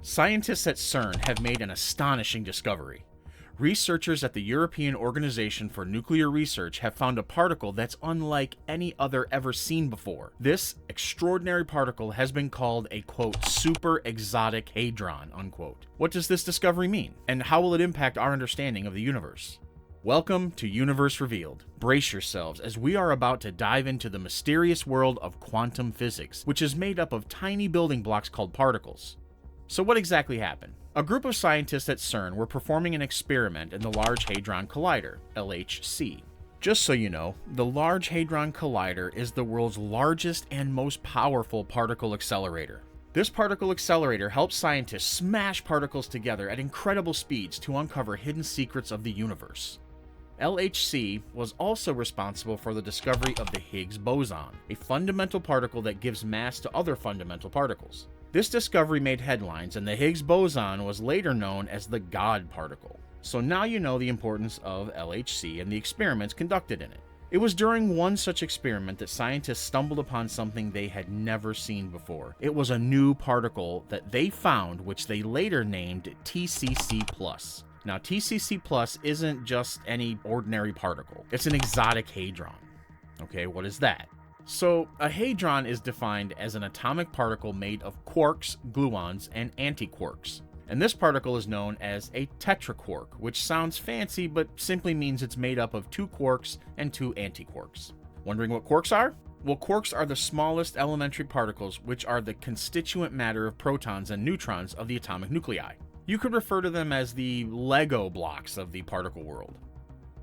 Scientists at CERN have made an astonishing discovery. Researchers at the European Organization for Nuclear Research have found a particle that's unlike any other ever seen before. This extraordinary particle has been called a, quote, super exotic hadron, unquote. What does this discovery mean? And how will it impact our understanding of the universe? Welcome to Universe Revealed. Brace yourselves as we are about to dive into the mysterious world of quantum physics, which is made up of tiny building blocks called particles. So what exactly happened? A group of scientists at CERN were performing an experiment in the Large Hadron Collider, LHC. Just so you know, the Large Hadron Collider is the world's largest and most powerful particle accelerator. This particle accelerator helps scientists smash particles together at incredible speeds to uncover hidden secrets of the universe. LHC was also responsible for the discovery of the Higgs boson, a fundamental particle that gives mass to other fundamental particles. This discovery made headlines, and the Higgs boson was later known as the God particle. So now you know the importance of LHC and the experiments conducted in it. It was during one such experiment that scientists stumbled upon something they had never seen before. It was a new particle that they found, which they later named TCC+. Now, TCC+ isn't just any ordinary particle. It's an exotic hadron. Okay, what is that? So, a hadron is defined as an atomic particle made of quarks, gluons, and antiquarks. And this particle is known as a tetraquark, which sounds fancy but simply means it's made up of two quarks and two antiquarks. Wondering what quarks are? Well, quarks are the smallest elementary particles, which are the constituent matter of protons and neutrons of the atomic nuclei. You could refer to them as the Lego blocks of the particle world.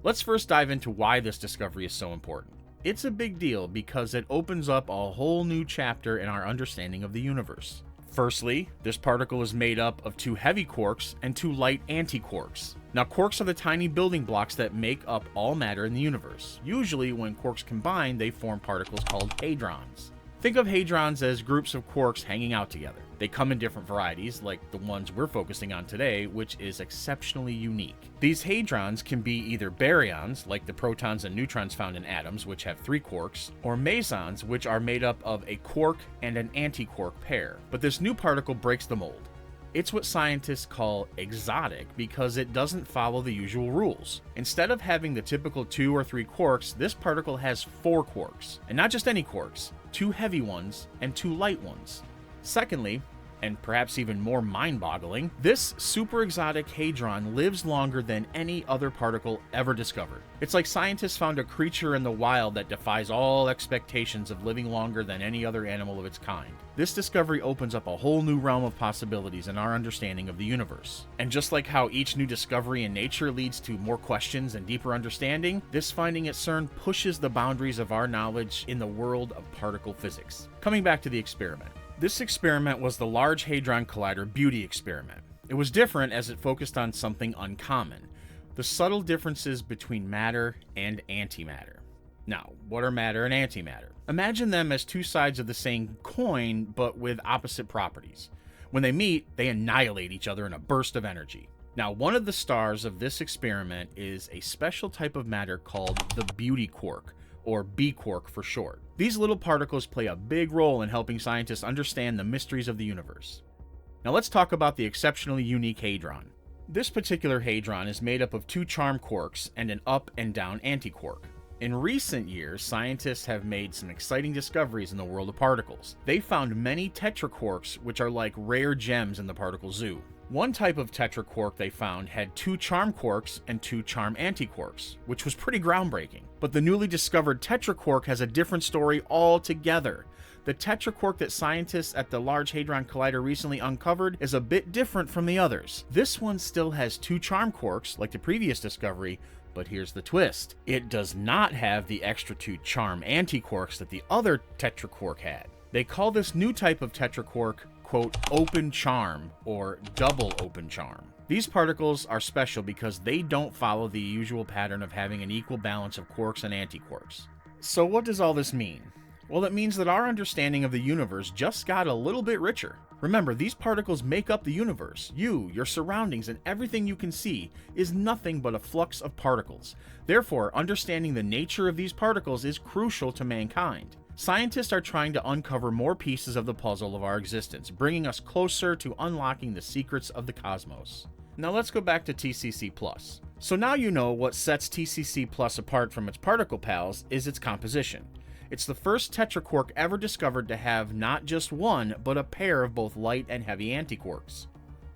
Let's first dive into why this discovery is so important. It's a big deal because it opens up a whole new chapter in our understanding of the universe. Firstly, this particle is made up of two heavy quarks and two light antiquarks. Now, quarks are the tiny building blocks that make up all matter in the universe. Usually, when quarks combine, they form particles called hadrons. Think of hadrons as groups of quarks hanging out together. They come in different varieties, like the ones we're focusing on today, which is exceptionally unique. These hadrons can be either baryons, like the protons and neutrons found in atoms, which have three quarks, or mesons, which are made up of a quark and an antiquark pair. But this new particle breaks the mold. It's what scientists call exotic because it doesn't follow the usual rules. Instead of having the typical 2 or 3 quarks, this particle has 4 quarks. And not just any quarks, 2 heavy ones and 2 light ones. Secondly, and perhaps even more mind-boggling, this super exotic hadron lives longer than any other particle ever discovered. It's like scientists found a creature in the wild that defies all expectations of living longer than any other animal of its kind. This discovery opens up a whole new realm of possibilities in our understanding of the universe. And just like how each new discovery in nature leads to more questions and deeper understanding, this finding at CERN pushes the boundaries of our knowledge in the world of particle physics. Coming back to the experiment. This experiment was the Large Hadron Collider Beauty Experiment. It was different as it focused on something uncommon, the subtle differences between matter and antimatter. Now, what are matter and antimatter? Imagine them as two sides of the same coin, but with opposite properties. When they meet, they annihilate each other in a burst of energy. Now, one of the stars of this experiment is a special type of matter called the beauty quark, or B quark for short. These little particles play a big role in helping scientists understand the mysteries of the universe. Now let's talk about the exceptionally unique hadron. This particular hadron is made up of 2 charm quarks and an up and down antiquark. In recent years, scientists have made some exciting discoveries in the world of particles. They found many tetraquarks, which are like rare gems in the particle zoo. One type of tetraquark they found had 2 charm quarks and 2 charm antiquarks, which was pretty groundbreaking. But the newly discovered tetraquark has a different story altogether. The tetraquark that scientists at the Large Hadron Collider recently uncovered is a bit different from the others. This one still has 2 charm quarks, like the previous discovery, but here's the twist. It does not have the extra 2 charm antiquarks that the other tetraquark had. They call this new type of tetraquark, quote, open charm, or double open charm. These particles are special because they don't follow the usual pattern of having an equal balance of quarks and antiquarks. So what does all this mean? Well, it means that our understanding of the universe just got a little bit richer. Remember, these particles make up the universe. You, your surroundings, and everything you can see is nothing but a flux of particles. Therefore, understanding the nature of these particles is crucial to mankind. Scientists are trying to uncover more pieces of the puzzle of our existence, bringing us closer to unlocking the secrets of the cosmos. Now let's go back to TCC+. So now you know what sets TCC+ apart from its particle pals is its composition. It's the first tetraquark ever discovered to have not just one, but a pair of both light and heavy antiquarks.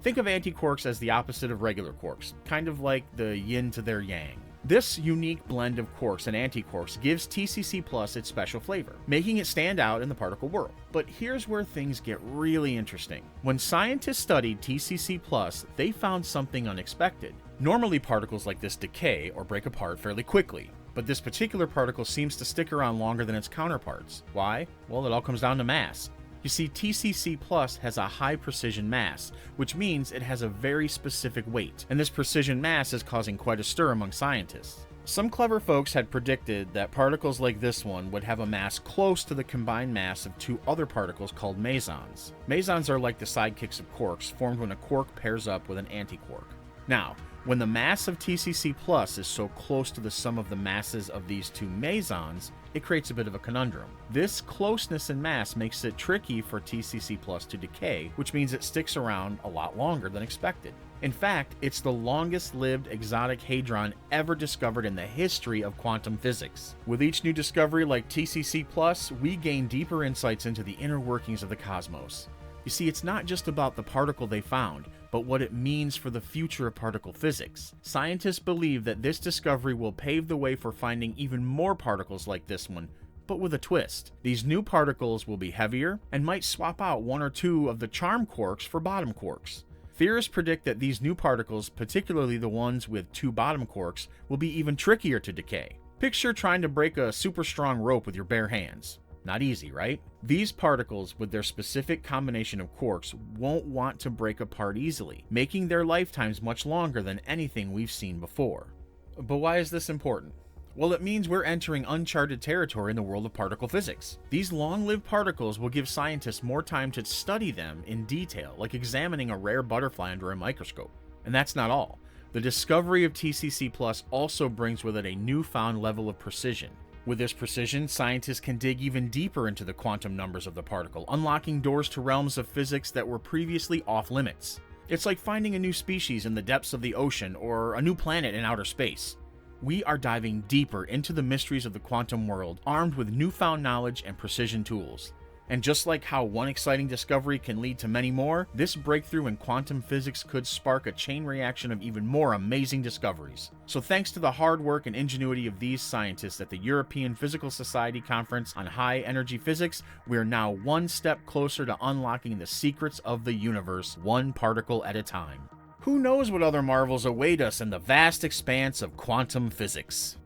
Think of antiquarks as the opposite of regular quarks, kind of like the yin to their yang. This unique blend of quarks and antiquarks gives TCC+ its special flavor, making it stand out in the particle world. But here's where things get really interesting. When scientists studied TCC+, they found something unexpected. Normally particles like this decay or break apart fairly quickly, but this particular particle seems to stick around longer than its counterparts. Why? Well, it all comes down to mass. You see, TCC+ has a high precision mass, which means it has a very specific weight, and this precision mass is causing quite a stir among scientists. Some clever folks had predicted that particles like this one would have a mass close to the combined mass of two other particles called mesons. Mesons are like the sidekicks of quarks, formed when a quark pairs up with an antiquark. Now, when the mass of TCC+ is so close to the sum of the masses of these two mesons, it creates a bit of a conundrum. This closeness in mass makes it tricky for TCC+ to decay, which means it sticks around a lot longer than expected. In fact, it's the longest-lived exotic hadron ever discovered in the history of quantum physics. With each new discovery like TCC+, we gain deeper insights into the inner workings of the cosmos. You see, it's not just about the particle they found, but what it means for the future of particle physics. Scientists believe that this discovery will pave the way for finding even more particles like this one, but with a twist. These new particles will be heavier and might swap out one or two of the charm quarks for bottom quarks. Theorists predict that these new particles, particularly the ones with two bottom quarks, will be even trickier to decay. Picture trying to break a super strong rope with your bare hands. Not easy, right? These particles, with their specific combination of quarks, won't want to break apart easily, making their lifetimes much longer than anything we've seen before. But why is this important? Well, it means we're entering uncharted territory in the world of particle physics. These long-lived particles will give scientists more time to study them in detail, like examining a rare butterfly under a microscope. And that's not all. The discovery of TCC+ also brings with it a newfound level of precision. With this precision, scientists can dig even deeper into the quantum numbers of the particle, unlocking doors to realms of physics that were previously off limits. It's like finding a new species in the depths of the ocean or a new planet in outer space. We are diving deeper into the mysteries of the quantum world, armed with newfound knowledge and precision tools. And just like how one exciting discovery can lead to many more, this breakthrough in quantum physics could spark a chain reaction of even more amazing discoveries. So thanks to the hard work and ingenuity of these scientists at the European Physical Society Conference on High Energy Physics, we are now one step closer to unlocking the secrets of the universe, one particle at a time. Who knows what other marvels await us in the vast expanse of quantum physics?